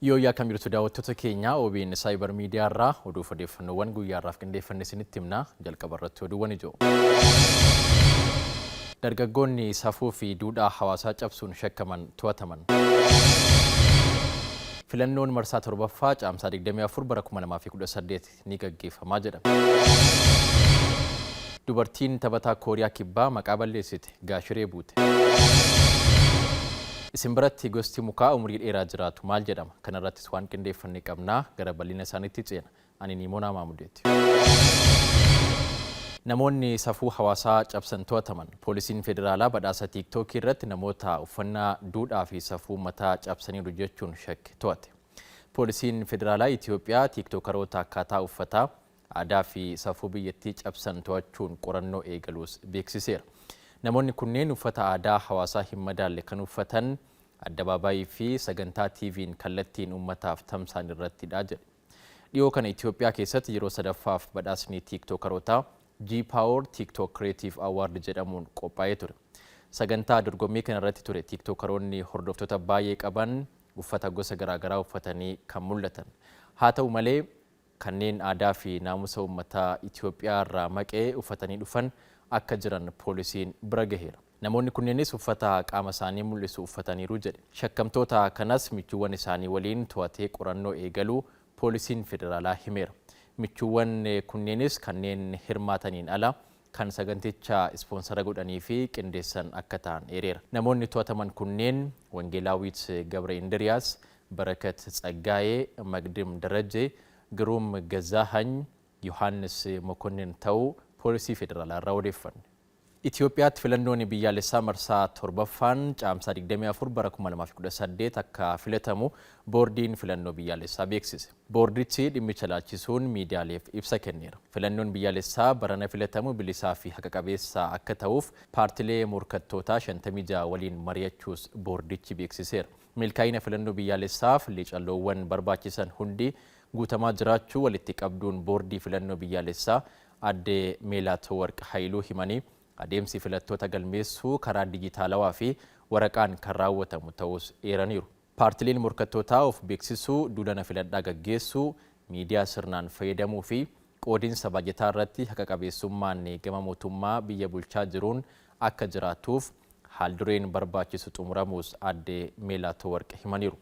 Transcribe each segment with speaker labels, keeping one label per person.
Speaker 1: Yooyaa kan jirtu daawwattoota keenya OBN Cyber Media irraa oduu odeeffannoowwan guyyaa irraaf qindeeffanne isinitti himna. Jalqaba irratti oduuwwan ijoo. Dargaggoonni safuufi duudhaa hawaasaa cabsuun shakkaman to'ataman. Filannoon Marsaa torbaffaa Caamsaa 24 bara 2018 ni gaggeeffamaa jedhame. Dubartiin taphataa Kooriyaa Kibbaa maqaa balleessite gaashiree buute. Isin biratti gosti mukaa umrii dheeraa jiraatu maal jedhama? Kana irrattis waan qindeeffannee qabnaa gara bal'ina isaaniitti ceena. Ani Niimoonaa Maamudeeti. Namoonni safuu hawaasaa cabsan to'ataman. Poolisiin Federaalaa badhaasa TikTokii irratti namoota uffannaa duudhaa fi safuu mataa cabsaniiru jechuun shakke to'ate. Poolisiin Federaalaa Itiyoophiyaa TikTokaroota akkaataa uffataa aadaa fi safuu biyyattii cabsan to'achuun qorannoo eegaluus beeksiseera. Namoonni kunneen uffata aadaa hawaasaa hin madaalle kan uffatan addabaabaayii fi sagantaa TV'n kallattiin uummataaf tamsa'anirrattidha jedhe. Dhiyoo kana Itiyoophiyaa keessatti yeroo sadaffaaf badhaasni TikTokaroota G-Power TikTok Creative Award jedhamuun qophaa'ee ture. Sagantaa dorgommii kana irratti ture TikTokaroonni hordoftoota baay'ee qaban uffata gosa garaagaraa uffatanii kan mul'atan. Haa ta'u malee kanneen aadaa fi naamusa uummataa Itiyoophiyaa irraa maqee uffatanii dhufan akka jiran poolisiin bira gaheera. Namoonni kunneenis uffata qaama isaanii mul'isu uffataniiru jedhe. Shakkamtoota kanas michuuwwan isaanii waliin to'atee qorannoo eegaluu poolisiin federaalaa himeera. Michuuwwan kunneenis kanneen hirmaataniin ala kan saganticha ispoonsara godhanii fi qindeessan akka ta'an eereera. Namoonni to'ataman kunneen Wangeelaawit Gabre Indiriyaas, Barakat Tsaggaayee, Magdim Darajee, Giruum Gazaahany, Yohaannis Mokonnin ta'uu Poolisii Federaalaa irraa odeeffanne. Itiyoophiyaatti filannoon biyyaalessaa marsaa torbaffaan Caamsaa 24 bara 2018 akka filatamu boordiin filannoo biyyaalessaa beeksise. Boordichi dhimmicha laalchisuun miidiyaaleef ibsa kenneera. Filannoon biyyaalessaa barana filatamu bilisaa fi haqa qabeessa akka ta'uuf paartilee morkattootaa 56 waliin mari'achuus boordichi beeksiseera. Milkaa'ina filannoo biyyaalessaaf liicalloowwan barbaachisan hundi guutamaa jiraachuu walitti qabduun boordii filannoo biyyaalessaa adde Meelaatoowarq Haayiluu himanii adeemsi filattoota galmeessuu karaa dijitaalawaa fi waraqaan kan raawwatamu ta'us eeraniiru. Paartileen morkattootaa of beeksisuu, duula filadhaa gaggeessuu, miidiyaa sirnaan fayyadamuu fi qoodinsa baajetaa irratti haqa qabeessummaan gama mootummaa biyya bulchaa jiruun akka jiraatuuf haaldureen barbaachisu xumuramuus adde Meelaatoowarq himaniiru.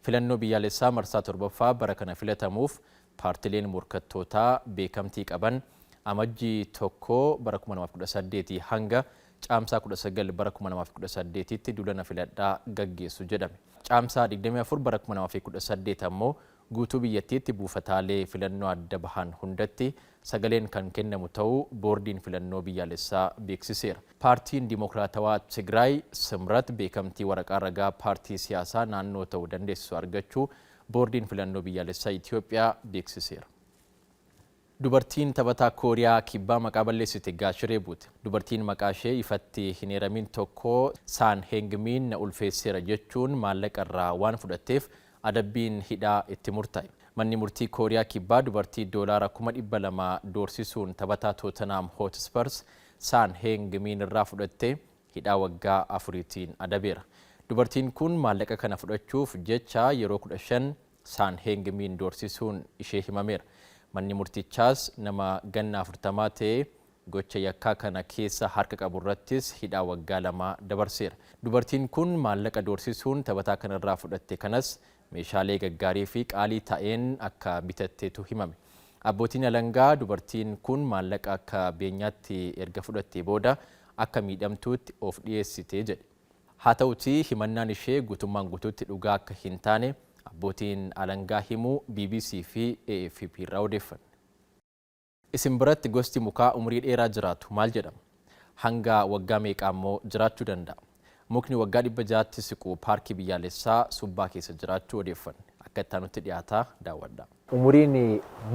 Speaker 1: Filannoo biyyaalessaa marsaa torbaffaa bara kana filatamuuf paartileen morkattootaa beekamtii qaban amajjii tokko bara 2018 hanga Caamsaa 19 bara 2018tti duula filadhaa gaggeessu jedhame. Caamsaa 24 bara 2018 ammoo guutuu biyyattiitti buufataalee filannoo adda bahan hundatti sagaleen kan kennamu ta'uu boordiin filannoo biyyaalessaa beeksiseera. Paartiin Dimokiraatawaa Tigraay Simrat beekamtii waraqaa ragaa paartii siyaasaa naannoo ta'uu dandeessisu argachuu boordiin filannoo biyyaalessaa Itiyoophiyaa beeksiseera. Dubartiin taphataa Kooriyaa Kibbaa maqaa balleessite gaashiree buute. Dubartiin maqaa ishee ifatti hin heeramin tokko Saan Heengmiin na ulfeesseera jechuun maallaqa irraa waan fudhatteef adabbiin hidhaa itti murtaa'e. Manni murtii Kooriyaa Kibbaa dubartii doolaara 200,000 doorsisuun taphataa Tottenham Hotspurs Saan Heengmiin irraa fudhattee hidhaa waggaa 4tiin adabeera. Dubartiin kun maallaqa kana fudhachuuf jecha yeroo 15 Saan Heengmiin doorsisuun ishee himameera. Manni murtichaas nama ganna 40 ta'e gocha yakkaa kana keessa harka qabu irrattis hidhaa waggaa 2 dabarseera. Dubartiin kun maallaqa doorsisuun taphataa kanarraa fudhatte kanas meeshaalee gaggaarii fi qaalii ta'een akka bitatteetu himame. Abbootiin alangaa dubartiin kun maallaqa akka beenyaatti erga fudhattee booda akka miidhamtuutti of dhiyeessite jedhe. Haa ta'utii himannaan ishee guutummaan guutuutti dhugaa akka hin taane abbootiin alangaa himuu BBC fi AFP irraa odeeffanne. Isin biratti gosti mukaa umrii dheeraa jiraatu maal jedhama? Hanga waggaa meeqaa immoo jiraachuu danda'a? Mukni waggaa 600tti siqu paarkii biyyaalessaa Subbaa keessa jiraachuu odeeffanne. Akka itti aanutti dhiyaataa daawwadhaa.
Speaker 2: Umuriin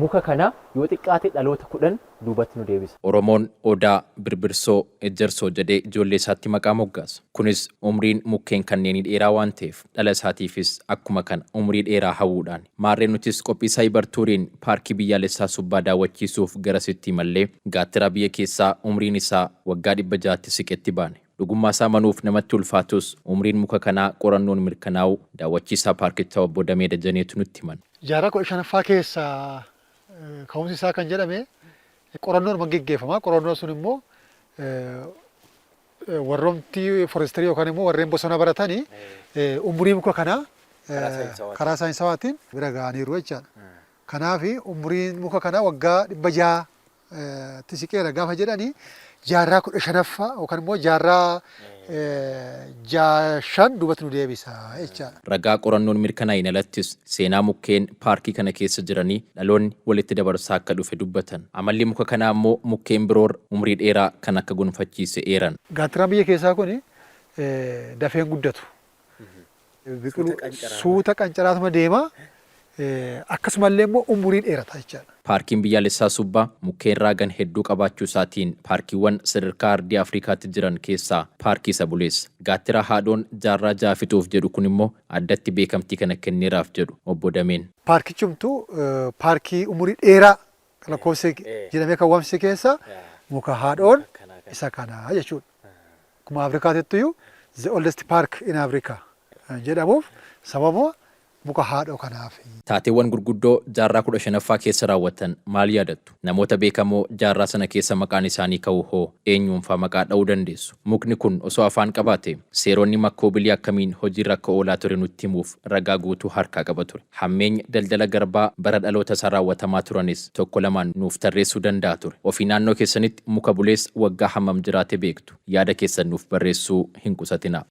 Speaker 2: muka kana yoo xiqqaate dhaloota 10 duubatti nu deebisa.
Speaker 1: Oromoon odaa, birbirsoo, ejjersoo jedhee ijoollee isaatti maqaa moggaasa. Kunis umriin mukkeen kanneenii dheeraa waan ta'eef dhala isaatiifis akkuma kana umrii dheeraa hawwuudhaan maarreen nutis qophii Cyber Tuuriin paarkii biyyaalessaa Subbaa daawwachiisuuf garasitti mallee gaattiraa biyya keessaa umriin isaa waggaa 600tti siqetti baane. Dhugummaa isaa manuuf namatti ulfaatus umriin muka kanaa qorannoon mirkanaa'u daawwachiisaa paarkichaa obbo Damee Dajaneetu nutti himan.
Speaker 3: Jaarraa 15ffaa keessa ka'umsi isaa kan jedhame qorannoon gaggeeffamaa. Qorannoon sun immoo warroomtii forestirii yookaan immoo warreen bosona baratanii umrii muka kanaa karaa saayinsawaatiin bira ga'aniiru jechaadha. Kanaaf umriin muka kanaa waggaa 600 siqeera gaafa jedhanii jaarraa 15ffaa yookaan immoo jaarraa 5 duubatti nu deebisa jechaadha.
Speaker 1: Ragaa qorannoon mirkanaa'in alattis seenaa mukkeen paarkii kana keessa jiranii dhaloonni walitti dabarsaa akka dhufe dubbatan. Amalli muka kanaa immoo mukkeen biroor umrii dheeraa kan akka gonfachiise eeran.
Speaker 3: Gaattiraan biyya keessaa kun dafeen guddatu. Suuta qancaraatuma deema. Akkasumallee immoo umurii dheerata jechaadha.
Speaker 1: Paarkiin biyyaalessaa Subbaa mukkeen raagan hedduu qabaachuu isaatiin paarkiiwwan sadarkaa ardii Afrikaatti jiran keessaa paarkii isa buleessa. Gaattiraa haadhoon jaarraa 6 fixuuf jedhu kun immoo addatti beekamtii kana kenneeraaf jedhu obbo Dameen.
Speaker 3: Paarkichumtuu paarkii umurii dheeraa lakkoofsa jedhamee kan waamsise keessa muka haadhoon isa kana jechuudha. Akkuma Afrikaatittiyyuu the oldest park in Africa jedhamuuf sababa muka haadhoo kanaaf.
Speaker 1: Taateewwan gurguddoo jaarraa 15ffaa keessa raawwatan maal yaadattu? Namoota beekamoo jaarraa sana keessa maqaan isaanii ka'u hoo eenyuunfaa maqaa dha'uu dandeessu? Mukni kun osoo afaan qabaate seeronni makkoobilii akkamiin hojiirra akka oolaa ture nutti himuuf ragaa guutuu harkaa qaba ture. Hammeenya daldala garbaa bara dhaloota isaa raawwatamaa turanis tokko lamaan nuuf tarreessuu danda'a ture. Ofii naannoo keessanitti muka buleessa waggaa hammam jiraate beektu? Yaada keessan nuuf barreessuu hin qusatinaa.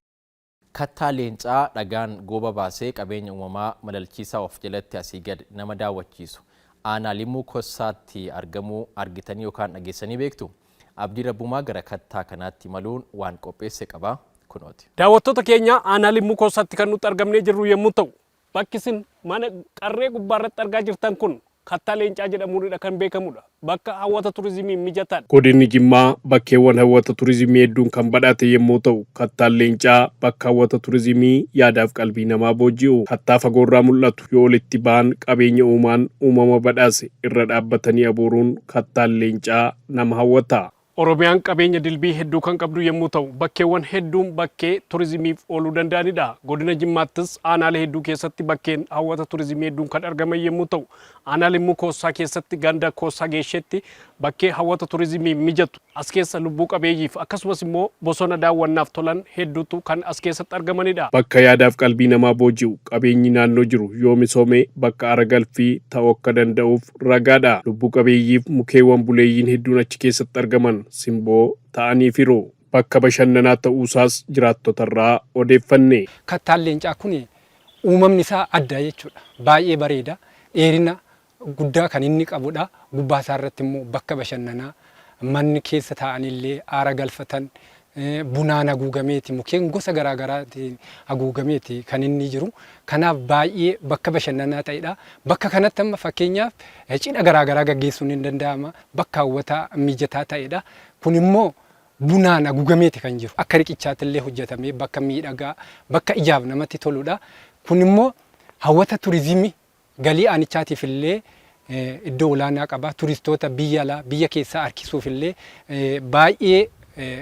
Speaker 1: Kattaa leencaa dhagaan gooba baasee qabeenya uumamaa malalchiisaa of jalatti asii gad nama daawwachiisu aanaa Limuu Kossaatti argamuu argitanii yookaan dhageessanii beektu? Abdii Rabbumaa gara kattaa kanaatti maluun waan qopheesse qaba kunooti.
Speaker 4: Daawwattoota keenya aanaa Limuu Kossaatti kan nuti argamnee jirru yommuu ta'u, bakki isin mana qarree gubbaarratti argaa jirtan kun kattaa leencaa jedhamuudha kan beekamudha. Bakka hawwata turizimii mijataadha. Godinni Jimmaa bakkeewwan hawwata turizimii hedduun kan badhaate yommuu ta'u, kattaan leencaa bakka hawwata turizimii yaadaaf qalbii namaa booji'u. Kattaa fagoorraa mul'atu yoo walitti ba'an qabeenya uumaan uumama badhaase irra dhaabbatanii abooruun kattaan leencaa nama hawwata. Oromiyaan qabeenya dilbii hedduu kan qabdu yommuu ta'u, bakkeewwan hedduun bakkee turizimiif ooluu danda'anidha. Godina Jimmaattis aanaalee hedduu keessatti bakkeen hawwata turizimii hedduun kan argaman yommuu ta'u, aanaa Limuu Kossaa keessatti ganda Kossaa Geesheetti bakkee hawwata turizimii mijatu as keessa lubbuu qabeeyyiif akkasumas immoo bosona daawwannaaf tolan hedduutu kan as keessatti argamanidha. Bakka yaadaaf qalbii namaa booji'u qabeenyi naannoo jiru yoo misoome bakka aragalfii ta'uu akka danda'uuf ragaadha. Lubbuu qabeeyyiif mukeewwan buleeyyiin hedduun achi keessatti argaman simboo ta'anii firu. Bakka bashannanaa ta'uusaas jiraattotarraa odeeffanne.
Speaker 5: Kattaan leencaa kun uumamni isaa adda jechuudha. Baay'ee bareeda. Dheerina guddaa kan inni qabudha. Gubbaa isaa irratti immoo bakka bashannanaa manni keessa taa'anillee aara galfatan bunaan haguugameeti mukkeen gosa garaagaraatiin haguugameeti kan inni jiru. Kanaaf baay'ee bakka bashannanaa ta'edha. Bakka kanatti amma fakkeenyaaf cidha garaagaraa gaggeessuun ni danda'ama. Bakka hawwataa mijataa ta'edha. Kun immoo bunaan haguugameeti kan jiru. Akka riqichaattillee hojjetamee bakka miidhagaa bakka ijaaf namatti toludha. Kun immoo hawwata turizimii galii aanichaatiif illee iddoo olaanaa qaba. Turistoota biyya alaa biyya keessaa harkisuuf illee baay'ee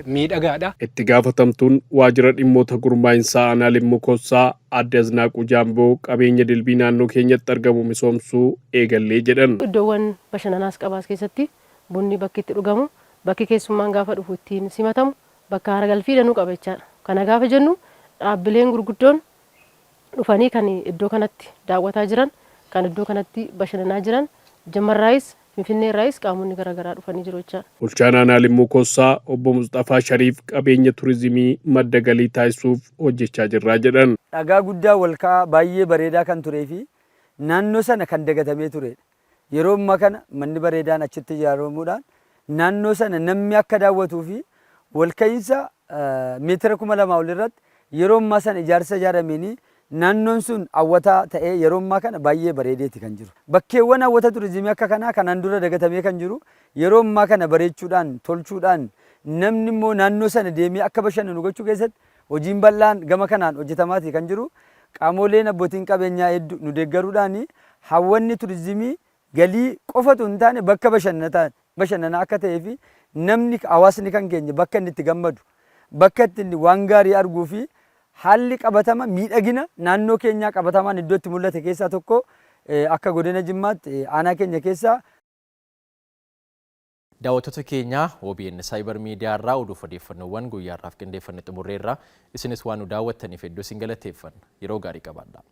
Speaker 5: miidhagaadha.
Speaker 4: Itti gaafatamtuun waajjira dhimmoota gurmaa'insaa aanaa Limuu Kossaa Aadde Aznaaquu Jaamboo qabeenya dilbii naannoo keenyatti argamu misoomsuu eegallee jedhan.
Speaker 6: Iddoowwan bashannanaas qabaas keessatti bunni bakki itti dhugamu bakki keessummaan gaafa dhufu ittiin simatamu bakka haara galfii danuu qaba jechaadha. Kana gaafa jennu dhaabbileen gurguddoon dhufanii kan iddoo kanatti daawwataa jiran kan iddoo kanatti bashannanaa jiran Jammarraayis Finfinneerraayis qaamonni garaagaraa dhufanii jiru jechaadha.
Speaker 4: Bulchaan aanaa Limuu Kossaa obbo Mustafaa Shariif qabeenya turizimii madda galii taasisuuf hojjechaa jirraa jedhan.
Speaker 7: Dhagaa guddaa walkaa baay'ee bareedaa kan turee fi naannoo sana kan dagatamee turedha. Yeroo ammaa kana manni bareedaan achitti ijaaramuudhaan naannoo sana namni akka daawwatuu fi walka'iinsa meetira 2000 ol irratti yeroo ammaa sana ijaarsa ijaarameenii naannoon sun hawwataa ta'ee yeroo ammaa kana baay'ee bareedeeti kan jiru. Bakkeewwan hawwata turizimii akka kanaa kanaan dura dagatamee kan jiru yeroo ammaa kana bareechuudhaan tolchuudhaan namni immoo naannoo sana deemee akka bashannanu gochuu keessatti hojiin bal'aan gama kanaan hojjetamaati kan jiru. Qaamoleen abbootiin qabeenyaa hedduu nu deeggaruudhaan hawwanni turizimii galii qofatu hin taane bakka bashannanaa akka ta'ee fi namni hawaasni kan keenya bakka inni itti gammadu bakka itti waan gaarii arguu fi haalli qabatama miidhagina naannoo keenyaa qabatamaan iddoo itti mul'ate keessaa tokko akka godina Jimmaatti aanaa keenya keessaa.
Speaker 1: Daawwattoota keenya OBN Cyber Media irraa oduuf odeeffannoowwan guyyaa irraaf qindeeffanne xumurreerra isinis waan nu daawwattaniif hedduu isin galateeffanna yeroo gaarii qabaadhaa.